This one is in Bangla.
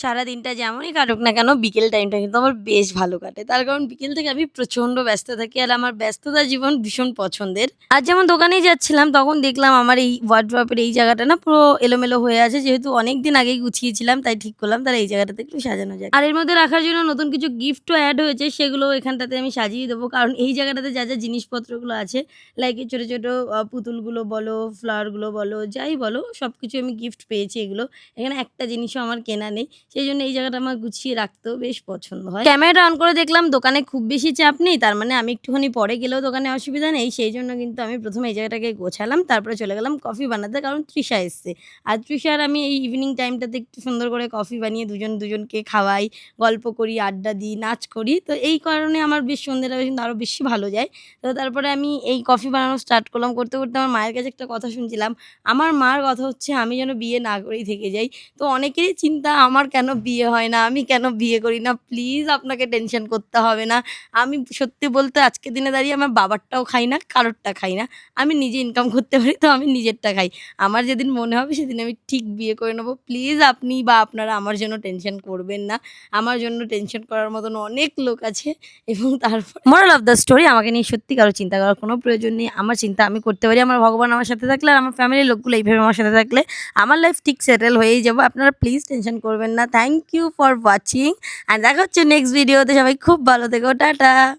সারাদিনটা যেমনই কাটুক না কেন বিকেল টাইমটা কিন্তু আমার বেশ ভালো কাটে। তার কারণ বিকেল থেকে আমি প্রচন্ড ব্যস্ত থাকি। আর আমার ব্যস্ততা জীবন ভীষণ পছন্দের। আজ যেমন দোকানেই যাচ্ছিলাম তখন দেখলাম আমার এই ওয়ারড্রোব এর এই জায়গাটা না পুরো এলোমেলো হয়ে আছে। যেহেতু অনেকদিন আগেই গুছিয়েছিলাম তাই ঠিক করলাম তাহলে এই জায়গাটাতে একটু সাজানো যাক। আর এর মধ্যে রাখার জন্য নতুন কিছু গিফটও এড হয়েছে সেগুলো এখানটাতে আমি সাজিয়ে দেবো। কারণ এই জায়গাটাতে যা, যা জিনিসপত্রগুলো আছে লাইক এই ছোট, ছোট পুতুলগুলো বলো, ফ্লাওয়ার গুলো বলো, যাই বলো সবকিছু আমি গিফট পেয়েছি এগুলো। এখানে একটা জিনিসও আমার কেনা নেই। সেইজন্য এই জায়গাটা আমার গুছিয়ে রাখতেও বেশ পছন্দ হয়। ক্যামেরাটা অন করে দেখলাম দোকানে খুব বেশি চাপ নেই। তার মানে আমি একটুখানি পরে গেলেও দোকানে অসুবিধা নেই। সেইজন্য কিন্তু আমি ১ম এ এই জায়গাটাকে গোছালাম। তারপরে চলে গেলাম কফি বানাতে। কারণ তৃষা এসছে। আর তৃষার আমি এই ইভনিং টাইমটাতে একটু সুন্দর করে কফি বানিয়ে দুজন দুজনকে খাওয়াই, গল্প করি, আড্ডা দিই, নাচ করি। তো এই কারণে আমার বেশ সন্ধ্যেটা কিন্তু আরো বেশি ভালো যায়। তো তারপরে আমি এই কফি বানানো স্টার্ট করলাম। করতে, করতে আমার মায়ের কাছে একটা কথা শুনছিলাম। আমার মার কথা হচ্ছে আমি যেন বিয়ে না করেই থেকে যাই। তো অনেকেরই চিন্তা আমার কেন বিয়ে হয় না? আমি কেন বিয়ে করি না? প্লিজ আপনাকে টেনশন করতে হবে না। আমি সত্যি বলতে আজকের দিনে দাঁড়িয়ে আমার বাবারটাও খাই না, কারোরটা খাই না। আমি নিজে ইনকাম করতে পারি তো আমি নিজেরটা খাই। আমার যেদিন মনে হবে সেদিন আমি ঠিক বিয়ে করে নেব। প্লিজ আপনি বা আপনারা আমার জন্য টেনশন করবেন না। আমার জন্য টেনশন করার মতন অনেক লোক আছে এবং তারপর মোরাল অফ দ্য স্টোরি আমাকে নিয়ে সত্যি কারো চিন্তা করার কোনো প্রয়োজন নেই। আমার চিন্তা আমি করতে পারি। আমার ভগবান আমার সাথে থাকলে আর আমার ফ্যামিলির লোকগুলো এইভাবে আমার সাথে থাকলে আমার লাইফ ঠিক সেটেল হয়েই যাবো। আপনারা প্লিজ টেনশন করবেন না। Thank you for watching and দেখা হচ্ছে নেক্সট ভিডিওতে। সবাই খুব ভালো থেকো। টাটা।